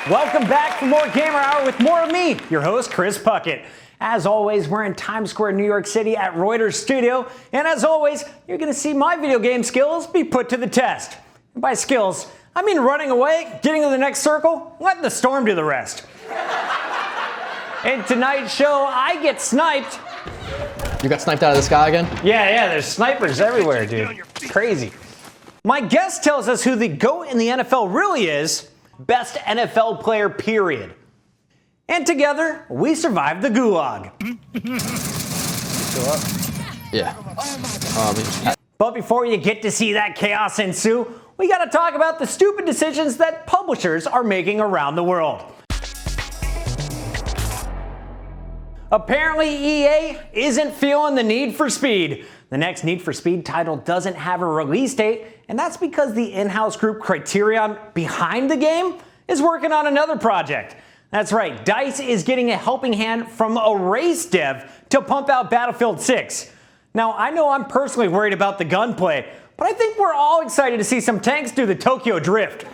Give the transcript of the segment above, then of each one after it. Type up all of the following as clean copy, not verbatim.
Welcome back for more Gamer Hour with more of me, your host, Chris Puckett. As always, we're in Times Square, New York City at Reuters Studio. And as always, you're going to see my video game skills be put to the test. And by skills, I mean running away, getting to the next circle, letting the storm do the rest. In tonight's show, I get sniped. You got sniped out of the sky again? Yeah, there's snipers everywhere, dude. It's crazy. My guest tells us who the GOAT in the NFL really is. Best NFL player, period. And together, we survived the gulag. Yeah. But before you get to see that chaos ensue, we gotta talk about the stupid decisions that publishers are making around the world. Apparently, EA isn't feeling the need for speed. The next Need for Speed title doesn't have a release date, and that's because the in-house group Criterion behind the game is working on another project. That's right, DICE is getting a helping hand from a race dev to pump out Battlefield 6. Now, I know I'm personally worried about the gunplay, but I think we're all excited to see some tanks do the Tokyo Drift.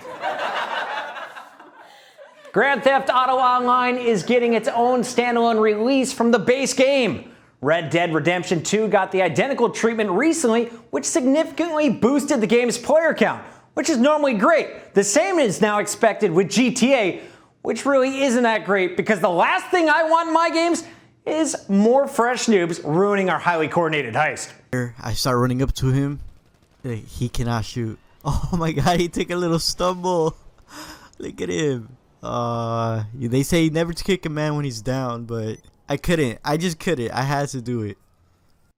Grand Theft Auto Online is getting its own standalone release from the base game. Red Dead Redemption 2 got the identical treatment recently, which significantly boosted the game's player count, which is normally great. The same is now expected with GTA, which really isn't that great because the last thing I want in my games is more fresh noobs ruining our highly coordinated heist. I start running up to him. He cannot shoot. Oh my god, he took a little stumble. Look at him. They say never to kick a man when he's down, but I couldn't. I just couldn't. I had to do it.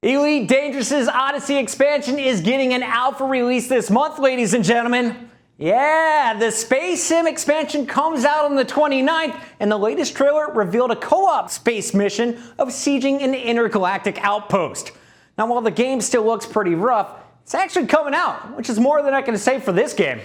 Elite Dangerous's Odyssey expansion is getting an alpha release this month, ladies and gentlemen. Yeah, the Space Sim expansion comes out on the 29th, and the latest trailer revealed a co-op space mission of sieging an intergalactic outpost. Now, while the game still looks pretty rough, it's actually coming out, which is more than I can say for this game.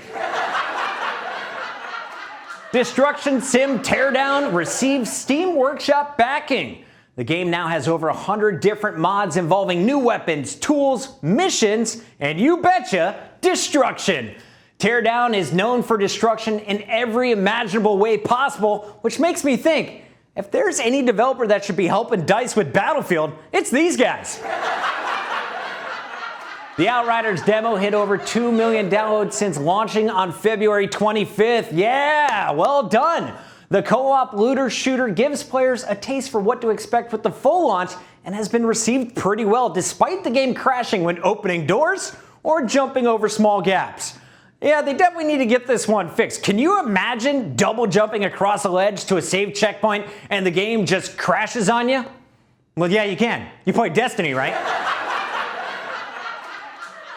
Destruction Sim Teardown received Steam Workshop backing. The game now has over 100 different mods involving new weapons, tools, missions, and you betcha, destruction. Teardown is known for destruction in every imaginable way possible, which makes me think, if there's any developer that should be helping DICE with Battlefield, it's these guys. The Outriders demo hit over 2 million downloads since launching on February 25th. Yeah, well done. The co-op looter shooter gives players a taste for what to expect with the full launch and has been received pretty well despite the game crashing when opening doors or jumping over small gaps. Yeah, they definitely need to get this one fixed. Can you imagine double jumping across a ledge to a save checkpoint and the game just crashes on you? Well, yeah, you can. You play Destiny, right?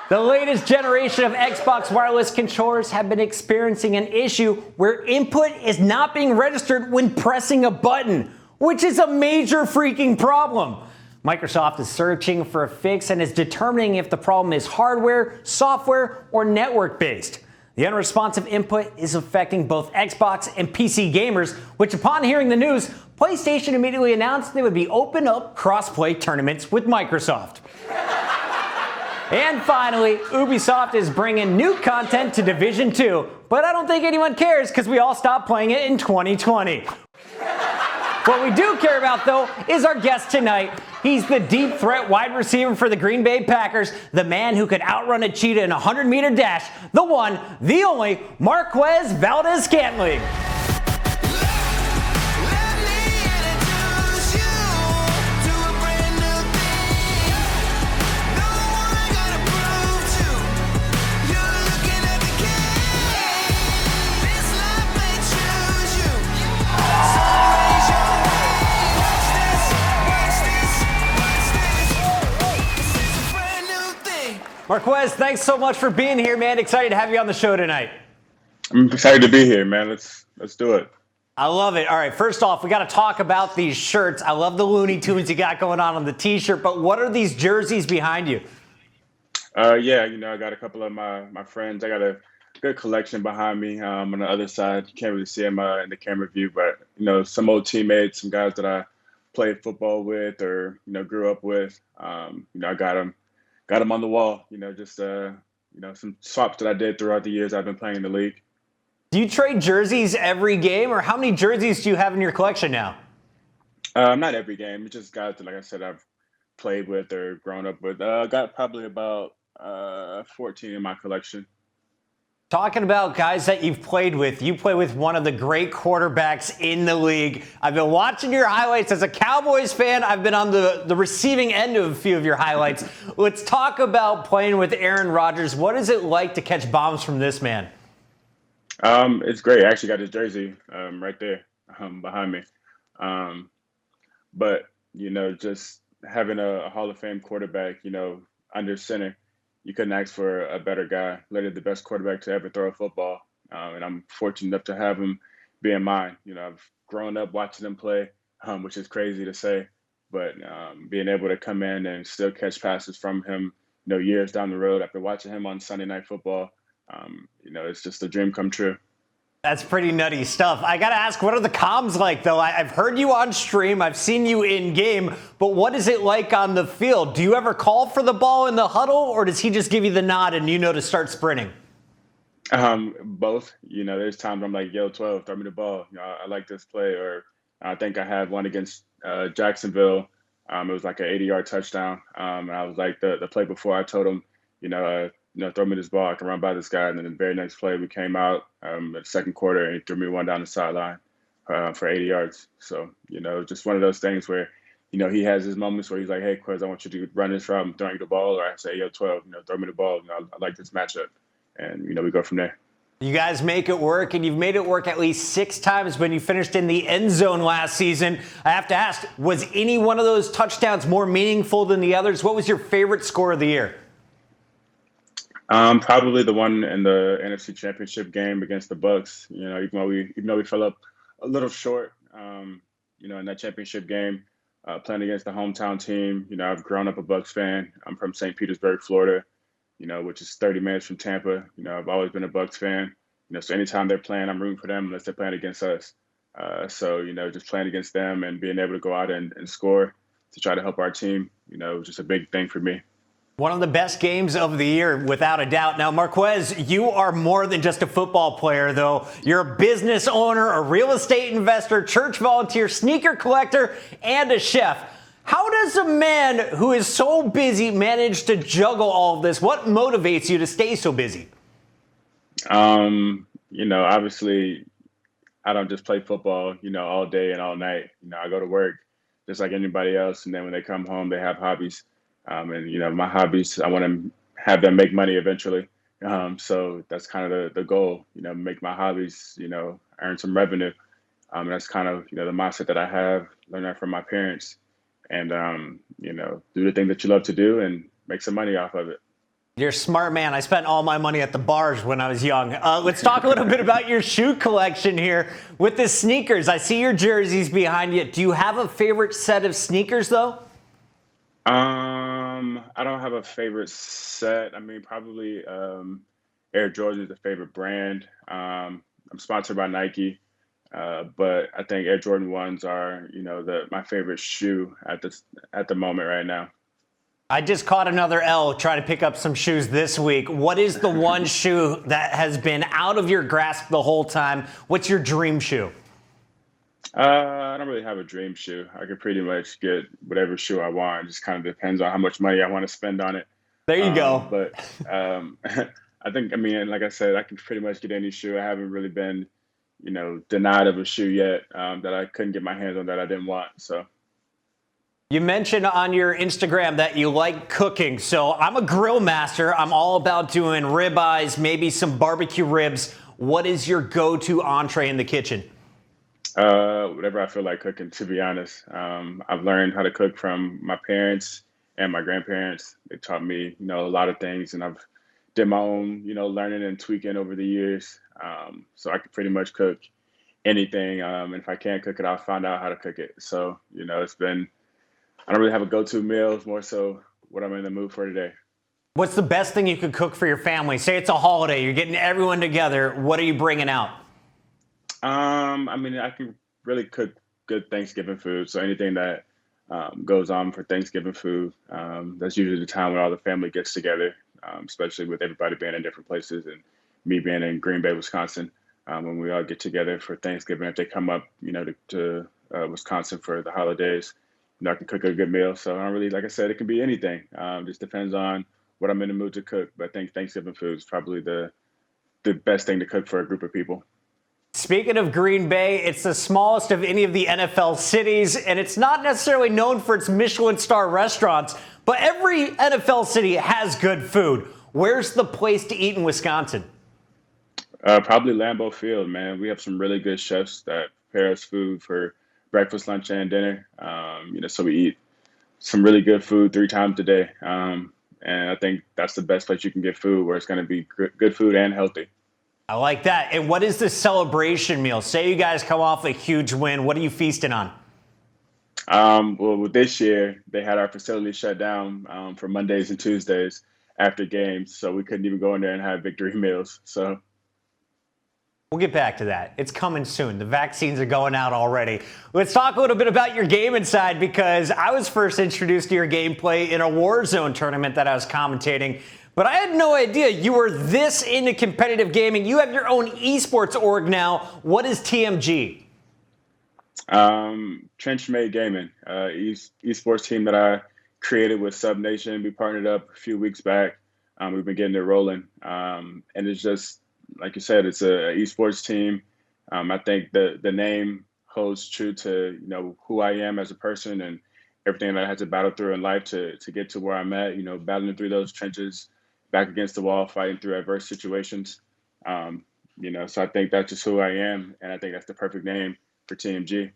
The latest generation of Xbox wireless controllers have been experiencing an issue where input is not being registered when pressing a button, which is a major freaking problem. Microsoft is searching for a fix and is determining if the problem is hardware, software, or network-based. The unresponsive input is affecting both Xbox and PC gamers, which upon hearing the news, PlayStation immediately announced they would be open up cross-play tournaments with Microsoft. And finally, Ubisoft is bringing new content to Division 2, but I don't think anyone cares because we all stopped playing it in 2020. What we do care about, though, is our guest tonight. He's the deep threat wide receiver for the Green Bay Packers, the man who could outrun a cheetah in a 100-meter dash, the one, the only, Marquez Valdes-Scantling. Marquez, thanks so much for being here, man. Excited to have you on the show tonight. I'm excited to be here, man. Let's do it. I love it. All right, first off, we got to talk about these shirts. I love the Looney Tunes you got going on the T-shirt, but what are these jerseys behind you? Yeah, I got a couple of my friends. I got a good collection behind me. On the other side, you can't really see them in the camera view, but some old teammates, some guys that I played football with or grew up with. I got them on the wall. Some swaps that I did throughout the years I've been playing in the league. Do you trade jerseys every game, or how many jerseys do you have in your collection now? Not every game. It's just guys that, like I said, I've played with or grown up with. I got probably about 14 in my collection. Talking about guys that you've played with, you play with one of the great quarterbacks in the league. I've been watching your highlights as a Cowboys fan. I've been on the receiving end of a few of your highlights. Let's talk about playing with Aaron Rodgers. What is it like to catch bombs from this man? It's great. I actually got his jersey right there behind me. Um, but, just having a Hall of Fame quarterback, under center, you couldn't ask for a better guy. Literally the best quarterback to ever throw a football. And I'm fortunate enough to have him being mine. I've grown up watching him play, which is crazy to say. But being able to come in and still catch passes from him, years down the road after watching him on Sunday Night Football, it's just a dream come true. That's pretty nutty stuff. I got to ask, what are the comms like, though? I've heard you on stream. I've seen you in game. But what is it like on the field? Do you ever call for the ball in the huddle, or does he just give you the nod and you know to start sprinting? Both. There's times I'm like, yo, 12, throw me the ball. I like this play. Or I think I had one against Jacksonville. It was like an 80-yard touchdown. And I was like, the play before, I told him, throw me this ball. I can run by this guy. And then the very next play, we came out at the second quarter, and he threw me one down the sideline for 80 yards. So, just one of those things where, he has his moments where he's like, hey, Quez, I want you to run this route. I'm throwing you the ball. Or I say, yo, 12, throw me the ball. I like this matchup. And, we go from there. You guys make it work, and you've made it work at least 6 times when you finished in the end zone last season. I have to ask, was any one of those touchdowns more meaningful than the others? What was your favorite score of the year? Probably the one in the NFC Championship game against the Bucks. Even though we fell up a little short, in that championship game, playing against the hometown team. I've grown up a Bucks fan. I'm from St. Petersburg, Florida, which is 30 minutes from Tampa. I've always been a Bucks fan. So anytime they're playing, I'm rooting for them unless they're playing against us. So just playing against them and being able to go out and score to try to help our team, was just a big thing for me. One of the best games of the year, without a doubt. Now, Marquez, you are more than just a football player, though. You're a business owner, a real estate investor, church volunteer, sneaker collector, and a chef. How does a man who is so busy manage to juggle all of this? What motivates you to stay so busy? Obviously, I don't just play football, all day and all night. I go to work just like anybody else. And then when they come home, they have hobbies. My hobbies, I want to have them make money eventually. So that's kind of the goal, make my hobbies, earn some revenue. That's kind of, the mindset that I have, learned that from my parents. And, do the thing that you love to do and make some money off of it. You're a smart man. I spent all my money at the bars when I was young. Let's talk a little bit about your shoe collection here with the sneakers. I see your jerseys behind you. Do you have a favorite set of sneakers, though? I don't have a favorite set. I mean, probably Air Jordan is the favorite brand. I'm sponsored by Nike, but I think Air Jordan 1s are, my favorite shoe at the moment right now. I just caught another L trying to pick up some shoes this week. What is the one shoe that has been out of your grasp the whole time? What's your dream shoe? I don't really have a dream shoe. I can pretty much get whatever shoe I want. It just kind of depends on how much money I want to spend on it. There you go. But I think, like I said, I can pretty much get any shoe. I haven't really been, denied of a shoe yet that I couldn't get my hands on that I didn't want. So. You mentioned on your Instagram that you like cooking. So I'm a grill master. I'm all about doing ribeyes, maybe some barbecue ribs. What is your go-to entree in the kitchen? Whatever I feel like cooking, to be honest. I've learned how to cook from my parents and my grandparents. They taught me, a lot of things, and I've did my own, learning and tweaking over the years. So I can pretty much cook anything. And if I can't cook it, I'll find out how to cook it. So, it's been, I don't really have a go-to meal. It's more so what I'm in the mood for today. What's the best thing you could cook for your family? Say it's a holiday, you're getting everyone together. What are you bringing out? I can really cook good Thanksgiving food. So anything that goes on for Thanksgiving food, that's usually the time when all the family gets together, especially with everybody being in different places and me being in Green Bay, Wisconsin. when we all get together for Thanksgiving. If they come up, to Wisconsin for the holidays, I can cook a good meal. So I don't really, like I said, it can be anything. Just depends on what I'm in the mood to cook. But I think Thanksgiving food is probably the best thing to cook for a group of people. Speaking of Green Bay, it's the smallest of any of the NFL cities, and it's not necessarily known for its Michelin star restaurants, but every NFL city has good food. Where's the place to eat in Wisconsin? Probably Lambeau Field, man. We have some really good chefs that prepare us food for breakfast, lunch, and dinner. So we eat some really good food 3 times a day. And I think that's the best place you can get food, where it's going to be good food and healthy. I like that. And what is the celebration meal? Say you guys come off a huge win. What are you feasting on? Well, this year, they had our facility shut down for Mondays and Tuesdays after games. So we couldn't even go in there and have victory meals. So we'll get back to that. It's coming soon. The vaccines are going out already. Let's talk a little bit about your game inside, because I was first introduced to your gameplay in a Warzone tournament that I was commentating. But I had no idea you were this into competitive gaming. You have your own esports org now. What is TMG? Trenchmate Gaming, esports team that I created with Sub Nation. We partnered up a few weeks back. We've been getting it rolling. And it's just, like you said, it's a esports team. I think the name holds true to who I am as a person and everything that I had to battle through in life to get to where I'm at. Battling through those trenches, back against the wall, fighting through adverse situations. So I think that's just who I am, and I think that's the perfect name for TMG.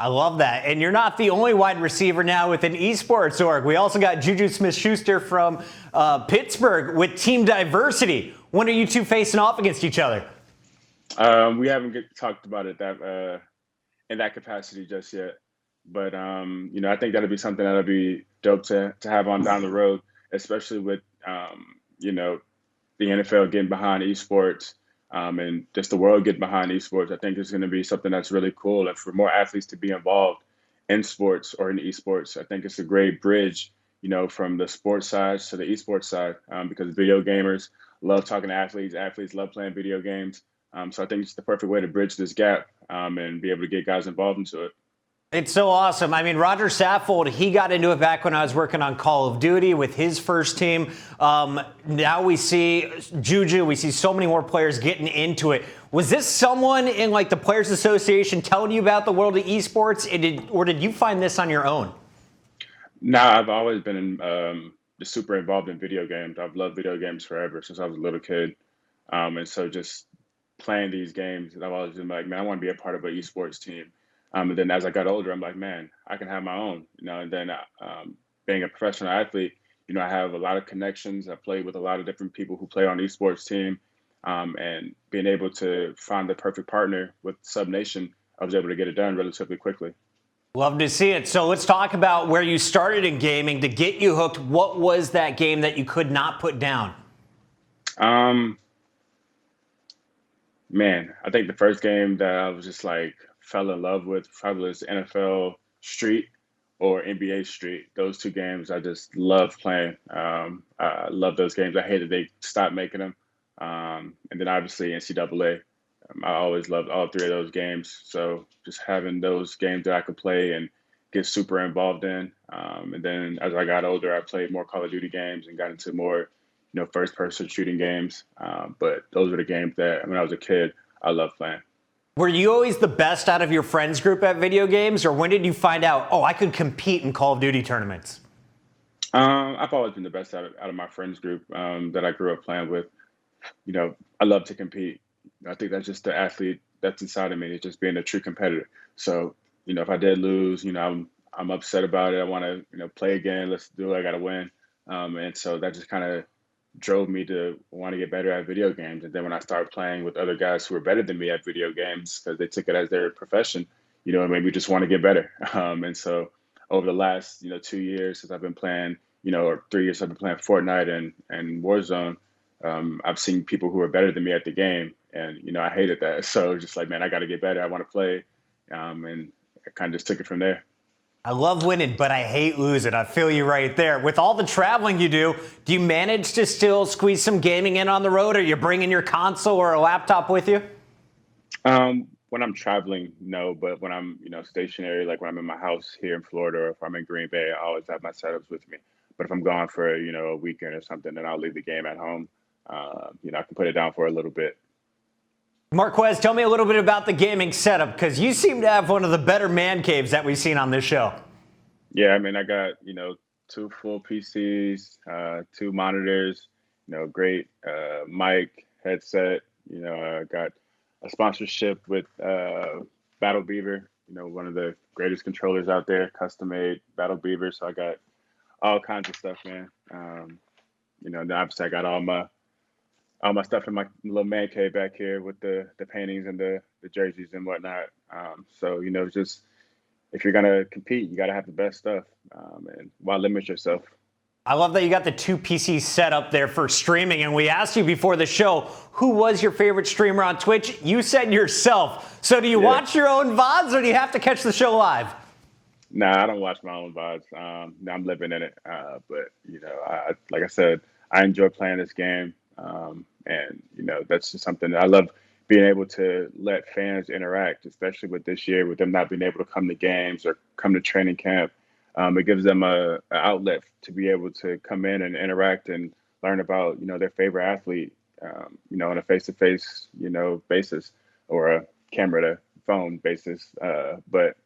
I love that. And you're not the only wide receiver now with an esports org. We also got Juju Smith-Schuster from Pittsburgh with Team Diversity. When are you two facing off against each other? We haven't talked about it in that capacity just yet. But, I think that'll be something that'll be dope to have on down the road, especially with, the NFL getting behind esports and just the world getting behind esports. I think it's going to be something that's really cool. And for more athletes to be involved in sports or in esports, I think it's a great bridge, from the sports side to the esports side, because video gamers love talking to athletes. Athletes love playing video games. So I think it's the perfect way to bridge this gap and be able to get guys involved into it. It's so awesome. I mean, Roger Saffold, he got into it back when I was working on Call of Duty with his first team. Now we see Juju, we see so many more players getting into it. Was this someone in the Players Association telling you about the world of esports, or did you find this on your own? No, I've always been just super involved in video games. I've loved video games forever, since I was a little kid. And so just playing these games, I've always been like, man, I want to be a part of an esports team. And then as I got older, I'm like, man, I can have my own, and then being a professional athlete, I have a lot of connections. I played with a lot of different people who play on esports team, and being able to find the perfect partner with Sub Nation, I was able to get it done relatively quickly. Love to see it. So let's talk about where you started in gaming to get you hooked. What was that game that you could not put down? Man, I think the first game that I was just fell in love with probably was NFL Street or NBA Street. Those two games I just love playing. I love those games. I hated they stopped making them. And then obviously NCAA. I always loved all 3 of those games. So just having those games that I could play and get super involved in. And then as I got older, I played more Call of Duty games and got into more, first-person shooting games. But those were the games that when I was a kid, I loved playing. Were you always the best out of your friends group at video games, or when did you find out, I could compete in Call of Duty tournaments? I've always been the best out of my friends group that I grew up playing with. I love to compete. I think that's just the athlete that's inside of me, is just being a true competitor. So, if I did lose, I'm upset about it. I want to, play again. Let's do it. I got to win. And so that just kind of drove me to want to get better at video games. And then when I started playing with other guys who were better than me at video games, because they took it as their profession, it made me just want to get better. And so over the last, 2 years since I've been playing, or 3 years I've been playing Fortnite and Warzone, I've seen people who are better than me at the game. And, I hated that. So just man, I got to get better. I want to play. And I kind of just took it from there. I love winning, but I hate losing. I feel you right there. With all the traveling you do you manage to still squeeze some gaming in on the road? Or you bringing your console or a laptop with you? When I'm traveling, no, but when I'm, stationary, like when I'm in my house here in Florida, or if I'm in Green Bay, I always have my setups with me. But if I'm gone for, a weekend or something, then I'll leave the game at home. I can put it down for a little bit. Marquez, tell me a little bit about the gaming setup, because you seem to have one of the better man caves that we've seen on this show. Yeah, I mean, I got, two full PCs, two monitors, great mic, headset. I got a sponsorship with Battle Beaver, one of the greatest controllers out there, custom made Battle Beaver. So I got all kinds of stuff, man. Then obviously I got all my stuff in my little man cave back here with the paintings and the jerseys and whatnot. So just if you're gonna compete, you got to have the best stuff, and why limit yourself? I love that you got the two PCs set up there for streaming. And we asked you before the show, who was your favorite streamer on Twitch? You said yourself. So do you watch your own VODs, or do you have to catch the show live? Nah, I don't watch my own VODs. I'm living in it. But, like I said, I enjoy playing this game. And, that's just something that I love, being able to let fans interact, especially with this year, with them not being able to come to games or come to training camp. It gives them a outlet to be able to come in and interact and learn about, their favorite athlete, on a face-to-face, basis, or a camera to phone basis. But,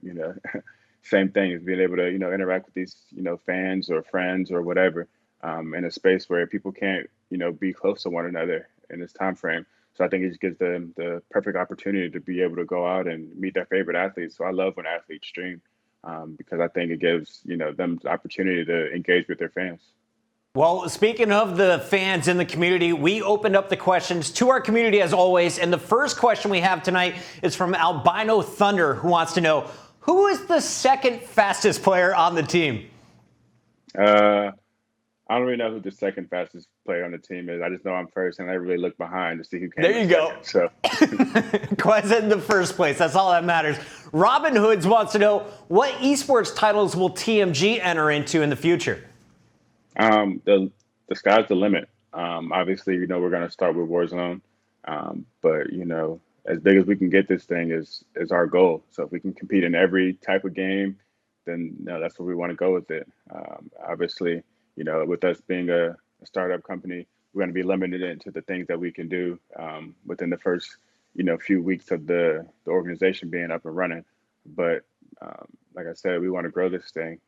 same thing is being able to, interact with these, fans or friends or whatever, in a space where people can't, be close to one another in this time frame. So I think it just gives them the perfect opportunity to be able to go out and meet their favorite athletes. So I love when athletes stream. Because I think it gives, them the opportunity to engage with their fans. Well, speaking of the fans in the community, we opened up the questions to our community as always. And the first question we have tonight is from Albino Thunder, who wants to know, who is the second fastest player on the team? I don't really know who the second fastest player on the team is. I just know I'm first, and I really look behind to see who came. There you go. So Quez in the first place. That's all that matters. Robin Hoods wants to know, what esports titles will TMG enter into in the future? The sky's the limit. Obviously, we're going to start with Warzone, but as big as we can get this thing is our goal. So if we can compete in every type of game, then that's where we want to go with it. Obviously, with us being a startup company, we're going to be limited into the things that we can do within the first, few weeks of the organization being up and running. But like I said, we want to grow this thing.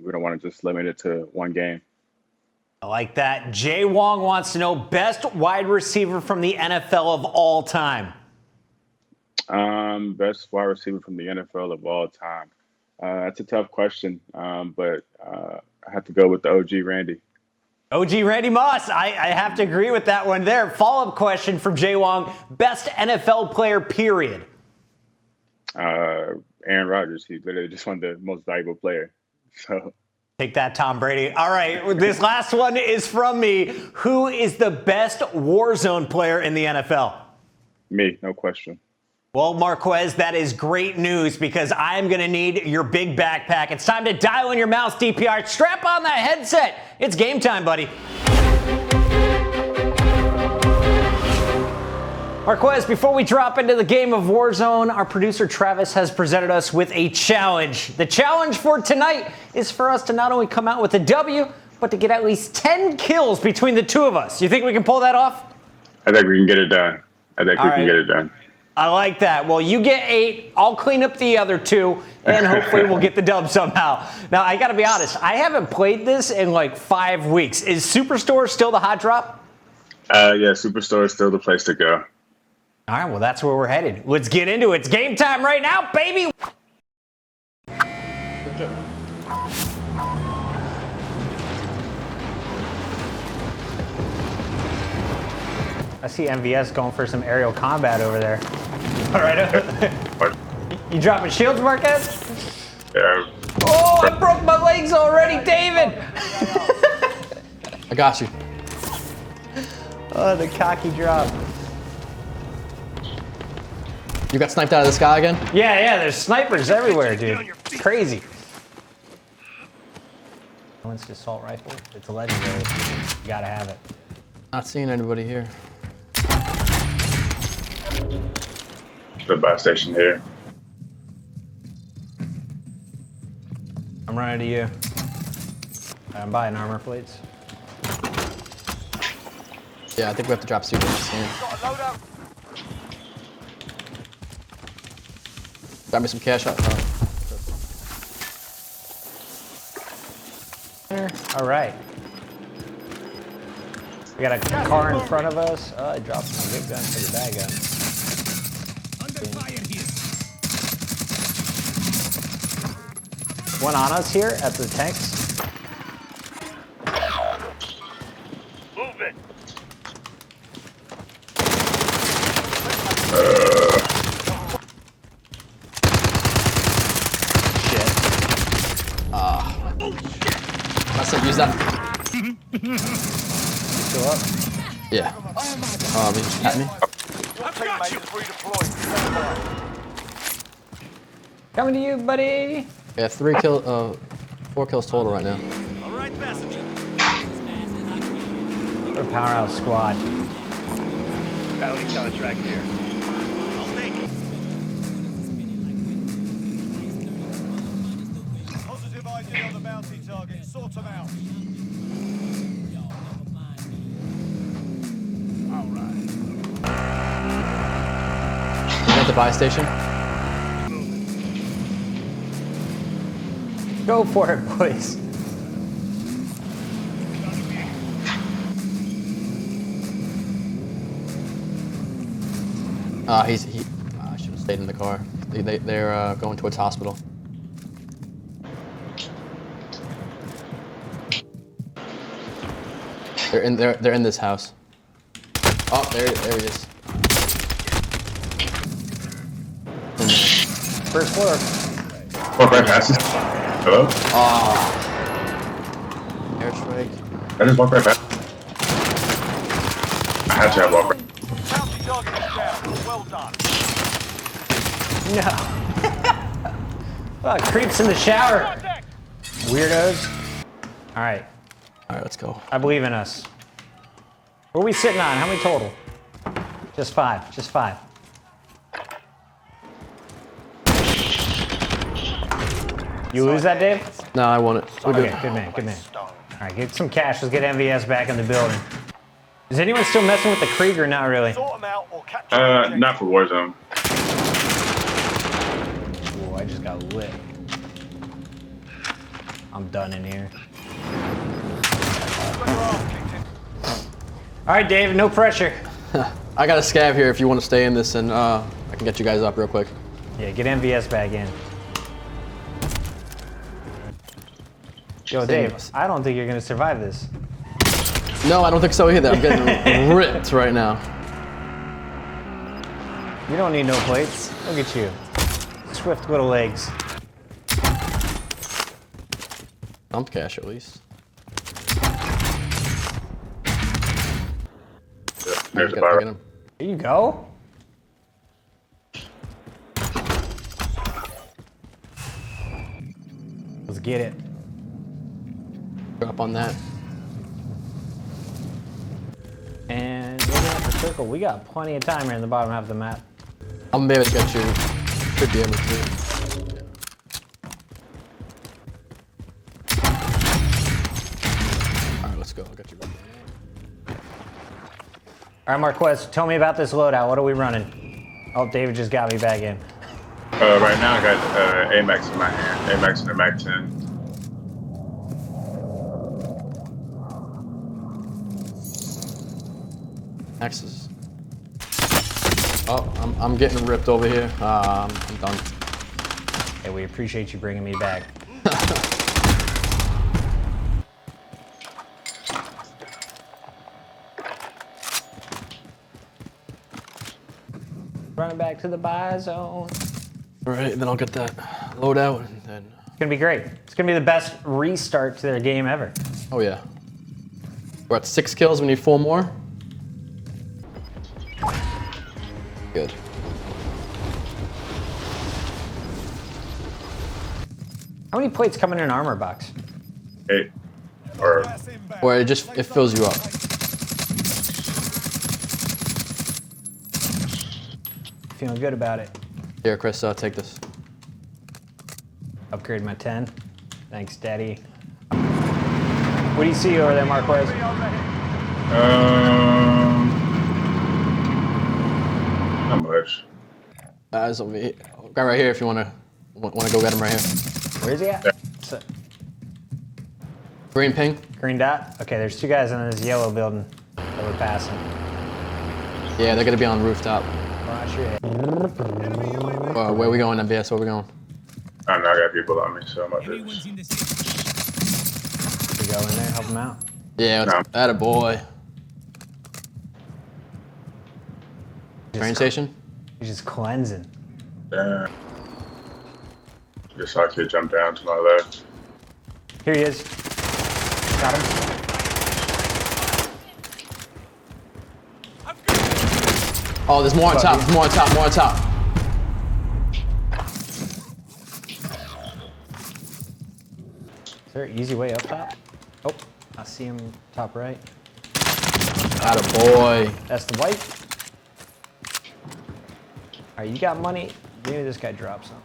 We don't want to just limit it to one game. I like that. Jay Wong wants to know, best wide receiver from the NFL of all time. Best wide receiver from the NFL of all time. That's a tough question, but I have to go with the OG Randy. OG Randy Moss. I have to agree with that one there. Follow-up question from Jay Wong. Best NFL player, period. Aaron Rodgers. He literally just won the most valuable player. So take that, Tom Brady. All right, this last one is from me. Who is the best Warzone player in the NFL? Me, no question. Well, Marquez, that is great news, because I'm going to need your big backpack. It's time to dial in your mouse, DPR. Strap on that headset. It's game time, buddy. Marquez, before we drop into the game of Warzone, our producer Travis has presented us with a challenge. The challenge for tonight is for us to not only come out with a W, but to get at least 10 kills between the two of us. You think we can pull that off? I think we can get it done. I think we can get it done. I like that. Well, you get 8. I'll clean up the other 2, and hopefully we'll get the dub somehow. Now, I got to be honest. I haven't played this in like 5 weeks. Is Superstore still the hot drop? Yeah, Superstore is still the place to go. All right, well, that's where we're headed. Let's get into it. It's game time right now, baby. I see MVS going for some aerial combat over there. All right. You dropping shields, Marquez? Yeah. Oh, I broke my legs already, David. I got you. Oh, the cocky drop. You got sniped out of the sky again? Yeah, there's snipers everywhere, dude. It's crazy. It's an assault rifle. It's a legendary. You gotta have it. Not seeing anybody here. the buy station here. I'm running to you. I'm buying armor plates. Yeah, I think we have to drop super. Grab me some cash out. All right. We got a car in front of us. Oh, I dropped my big gun for the bad gun. Under fire here. One on us here at the tanks. Move it. Shit. I said use that. Still up. Yeah. He just tapped me. I've got you. Coming to you, buddy. Yeah, 4 kills total right now. All right, passenger. We're a powerhouse squad. Bounty contract here. I'll take it. Positive ID on the bounty target. Sort them out. All right. You at the buy station? Go for it, boys. I should have stayed in the car. They're going towards hospital. They're in this house. Oh, there he is. In there. First floor. Walk right past us. Hello? Airstrike. I just walked right past. I had to have walked right. Bounty target is down. Well done. No. Oh, creeps in the shower. Contact. Weirdos. All right. All right, let's go. I believe in us. What are we sitting on? How many total? Just 5. Just 5. You lose that, Dave? No, I won it. We're Okay, good. good man, good man. All right, get some cash. Let's get MVS back in the building. Is anyone still messing with the Krieger? Not really. Sort them out or capture. Not for Warzone. Ooh, I just got lit. I'm done in here. All right, Dave, no pressure. I got a scav here if you want to stay in this, and I can get you guys up real quick. Yeah, get MVS back in. Yo, Dave, I don't think you're gonna survive this. No, I don't think so either. I'm getting ripped right now. You don't need no plates. Look at you. Swift little legs. Dump cash at least. There's a Get bar. him. There you go. Let's get it. Drop on that. And looking at the circle, we got plenty of time here in the bottom half of the map. I'm gonna be able to get you. Should be able to. Alright, let's go. I'll get you. All right, Marquez, tell me about this loadout. What are we running? Oh, David just got me back in. Right now I got AMAX in my hand. AMAX and a Mac 10. Axes. Oh, I'm getting ripped over here. I'm done. Hey, we appreciate you bringing me back. Running back to the buy zone. All right, then I'll get that loadout, and then. It's gonna be great. It's gonna be the best restart to their game ever. Oh yeah. We're at 6 kills. We need 4 more. Good. How many plates come in an armor box? 8. Or Or it fills you up. Feeling good about it. Here, Chris, take this. Upgrade my 10. Thanks, Daddy. What do you see over there, Marquez? Not much. Guys over here. Guy right here if you wanna go get him right here. Where is he at? Yeah. Green ping. Green dot? Okay, there's two guys in this yellow building that we're passing. Yeah, they're gonna be on the rooftop. Watch your head. Where are we going, MBS? Where are we going? I don't know, I got people on me, so I'm about to. We go in there, help him out. Yeah, No. that a boy. Train station? He's just cleansing. Yeah. Just saw a kid jump down to my left. Here he is. Got him. Oh, there's more on top. There's more on top. More on top. Is there an easy way up top? Oh, I see him top right. That a boy. That's the white. All right, you got money. Maybe this guy drops some.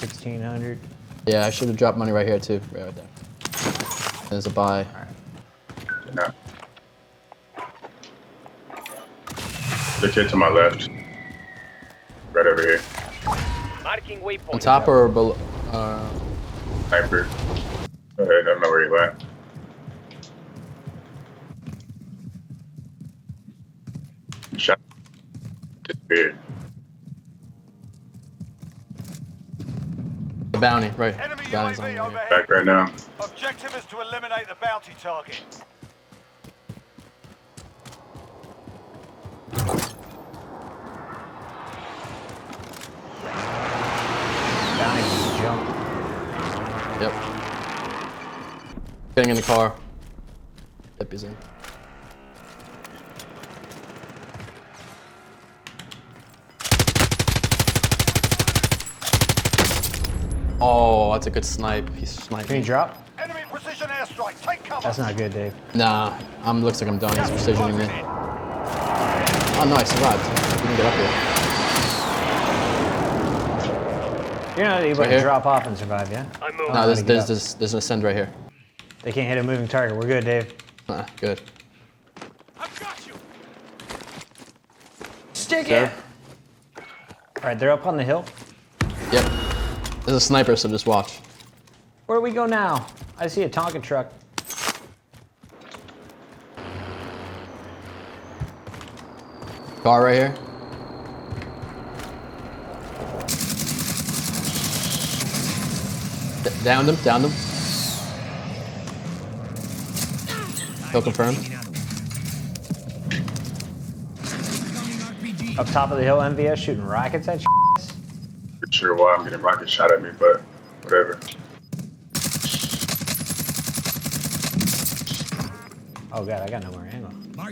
$1,600. Yeah, I should have dropped money right here too. Right there. There's a buy. No. The kid to my left. Right over here. Marking waypoint. On top or below? Sniper. Go ahead, I don't know where he went. Shot. Disappeared. The bounty, right. Enemy Bounty's on UAV right here. overhead. Back right now. Objective is to eliminate the bounty target. Bounty just jump. Yep. Getting in the car. Yep, he's in. Oh, that's a good snipe. He's Can sniping. you drop? Enemy precision airstrike. Take cover. That's not good, Dave. Nah, looks like I'm done. He's precisioning me. Oh, no, I survived. I didn't get up here. You're not able Right to here? drop off and survive, yeah? I'm moving. No, Get up. there's an ascend right here. They can't hit a moving target. We're good, Dave. Good. I've got you. Stick Sir? it! All right, they're up on the hill. Yep. There's a sniper, so just watch. Where do we go now? I see a Tonka truck. Car right here. Downed him, downed him. Kill confirmed. Up top of the hill, MVS shooting rockets at you. Not sure why I'm getting rocket shot at me, but whatever. Oh god, I got no more ammo.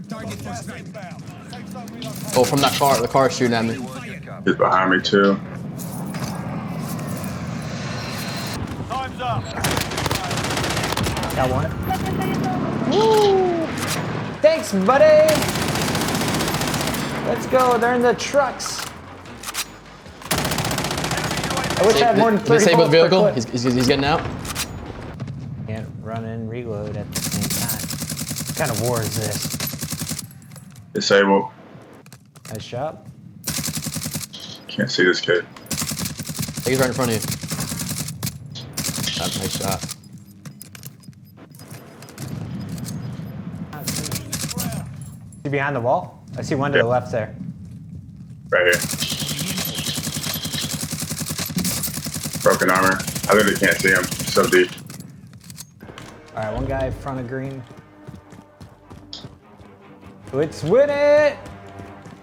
Gas inbound. Safe zone relocated. Oh, from that car, the car shooting at me. He's behind me too. Time's up. Got one. Woo! Thanks, buddy! Let's go, they're in the trucks. I wish I had more than 30 Disable the bullets per vehicle. clip. He's getting out. Can't run and reload at the same time. What kind of war is this? Disable. Nice job. Can't see this kid. He's right in front of you. That's a nice shot. Is he behind the wall? I see one to the left there. Right here. Broken armor. I literally can't see him. So deep. All right, one guy in front of green. Let's win it!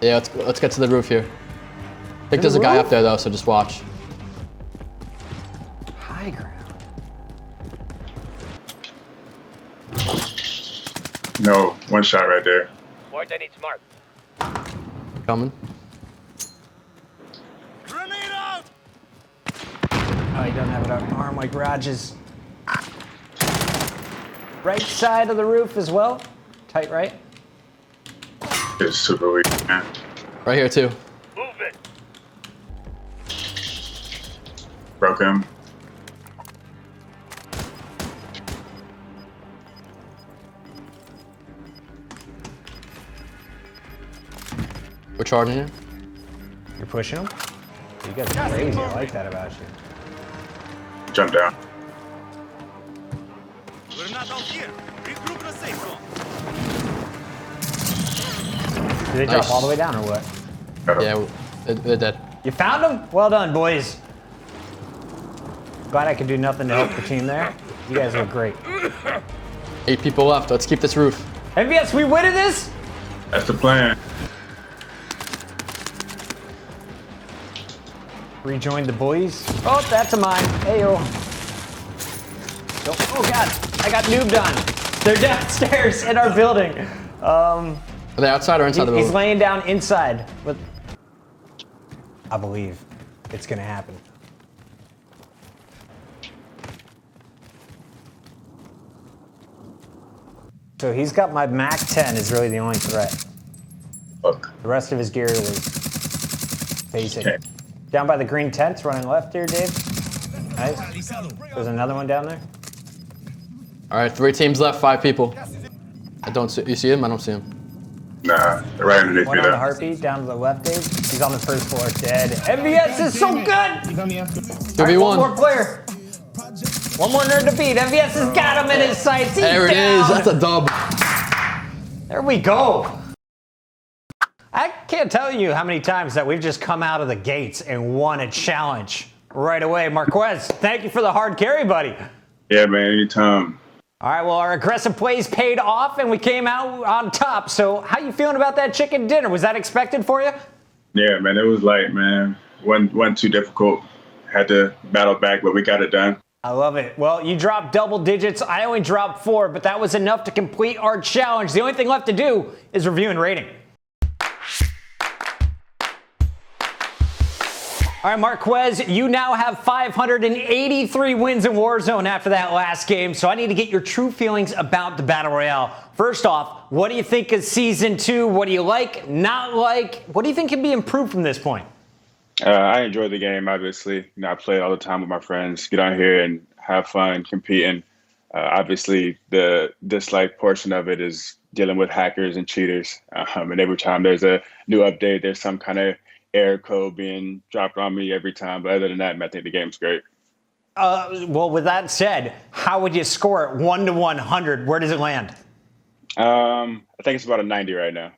Yeah, let's get to the roof here. I think there's a guy roof? up there though, so just watch. High ground. No, one shot right there. Coordinates marked. Coming. Grenade out. Oh, he doesn't have it up arm like Rogers. Right side of the roof as well. Tight right. It's super weak, man. Right here too. Movement. Broke him. We're charging here. You're pushing him? You guys are crazy. I like that about you. Jump down. We're not out here. Regroup in a safe zone. Did they Nice. drop all the way down or what? Yeah, they're dead. You found them? Well done, boys. Glad I could do nothing to help the team there. You guys are great. 8 people left. Let's keep this roof. MVS, we winning this? That's the plan. Rejoin the boys. Oh, that's a mine. Heyo. Oh God, I got noobed on. They're downstairs in our building. Are they outside or inside the He's building? laying down inside. With, I believe it's gonna happen. So he's got my Mac 10 is really the only threat. Fuck. The rest of his gear was basic. Okay. Down by the green tents, running left here, Dave. Nice. There's another one down there. All right, 3 teams left, 5 people. I don't see. You see him? I don't see him. Nah, they're right underneath One me on the though. heartbeat, down to the left, Dave. He's on the first floor, dead. MVS is so good! All right, one more 2v1. player. One more nerd to beat. MVS has got him in his sights. He's There it down. is. That's a dub. There we go. I can't tell you how many times that we've just come out of the gates and won a challenge right away. Marquez, thank you for the hard carry, buddy. Yeah, man, anytime. All right, well, our aggressive plays paid off and we came out on top. So how you feeling about that chicken dinner? Was that expected for you? Yeah, man, it was light, man. Wasn't too difficult. Had to battle back, but we got it done. I love it. Well, you dropped double digits. I only dropped 4, but that was enough to complete our challenge. The only thing left to do is review and rating. All right, Marquez, you now have 583 wins in Warzone after that last game, so I need to get your true feelings about the Battle Royale. First off, what do you think of Season 2? What do you like, not like? What do you think can be improved from this point? I enjoy the game, obviously. You know, I play it all the time with my friends. Get on here and have fun competing. Obviously, the dislike portion of it is dealing with hackers and cheaters. And every time there's a new update, there's some kind of error code being dropped on me every time. But other than that, I think the game's great. Well, with that said, how would you score it 1 to 100? Where does it land? I think it's about a 90 right now.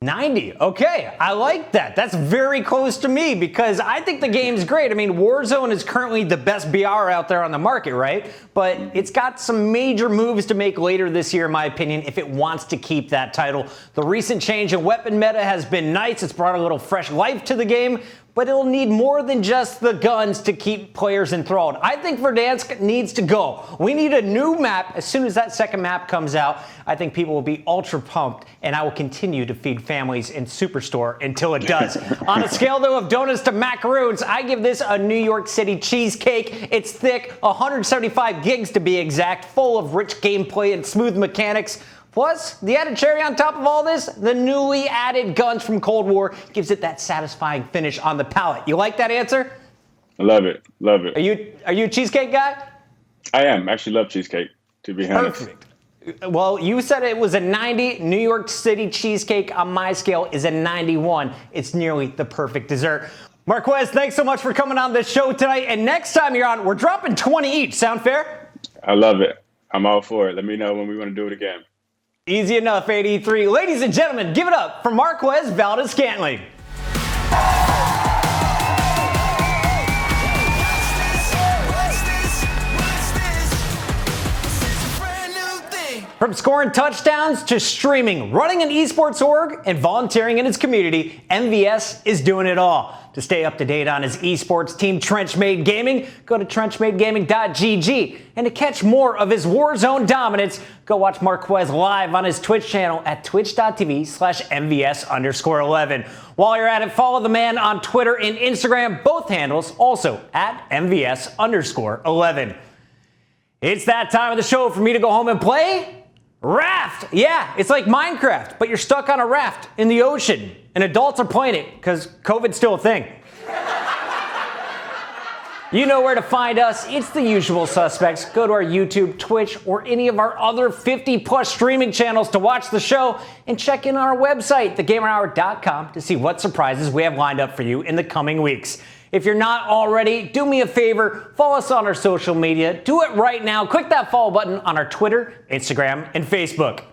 90. Okay, I like that. That's very close to me because I think the game's great. I mean, Warzone is currently the best BR out there on the market, right? But it's got some major moves to make later this year, in my opinion, if it wants to keep that title. The recent change in weapon meta has been nice. It's brought a little fresh life to the game, but it'll need more than just the guns to keep players enthralled. I think Verdansk needs to go. We need a new map. As soon as that second map comes out, I think people will be ultra pumped, and I will continue to feed families in Superstore until it does. On a scale, though, of donuts to macaroons, I give this a New York City cheesecake. It's thick, 175 gigs to be exact, full of rich gameplay and smooth mechanics. Plus, the added cherry on top of all this, the newly added guns from Cold War gives it that satisfying finish on the palate. You like that answer? I love it. Love it. Are you a cheesecake guy? I am. I actually love cheesecake, to be honest. Perfect. Well, you said it was a 90. New York City cheesecake on my scale is a 91. It's nearly the perfect dessert. Marquez, thanks so much for coming on the show tonight. And next time you're on, we're dropping 20 each. Sound fair? I love it. I'm all for it. Let me know when we want to do it again. Easy enough, 83. Ladies and gentlemen, give it up for Marquez Valdes-Scantling. From scoring touchdowns to streaming, running an esports org, and volunteering in his community, MVS is doing it all. To stay up to date on his esports team Trenchmade Gaming, go to trenchmadegaming.gg. And to catch more of his Warzone dominance, go watch Marquez live on his Twitch channel at twitch.tv/MVS_11. While you're at it, follow the man on Twitter and Instagram, both handles also at MVS_11. It's that time of the show for me to go home and play Raft! Yeah, it's like Minecraft, but you're stuck on a raft in the ocean, and adults are playing it because COVID's still a thing. You know where to find us. It's the usual suspects. Go to our YouTube, Twitch, or any of our other 50-plus streaming channels to watch the show, and check in on our website, thegamerhour.com, to see what surprises we have lined up for you in the coming weeks. If you're not already, do me a favor, follow us on our social media. Do it right now. Click that follow button on our Twitter, Instagram, and Facebook.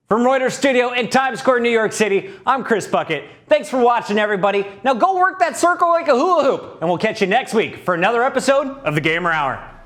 From Reuters Studio in Times Square, New York City, I'm Chris Puckett. Thanks for watching, everybody. Now go work that circle like a hula hoop, and we'll catch you next week for another episode of The Gamer Hour.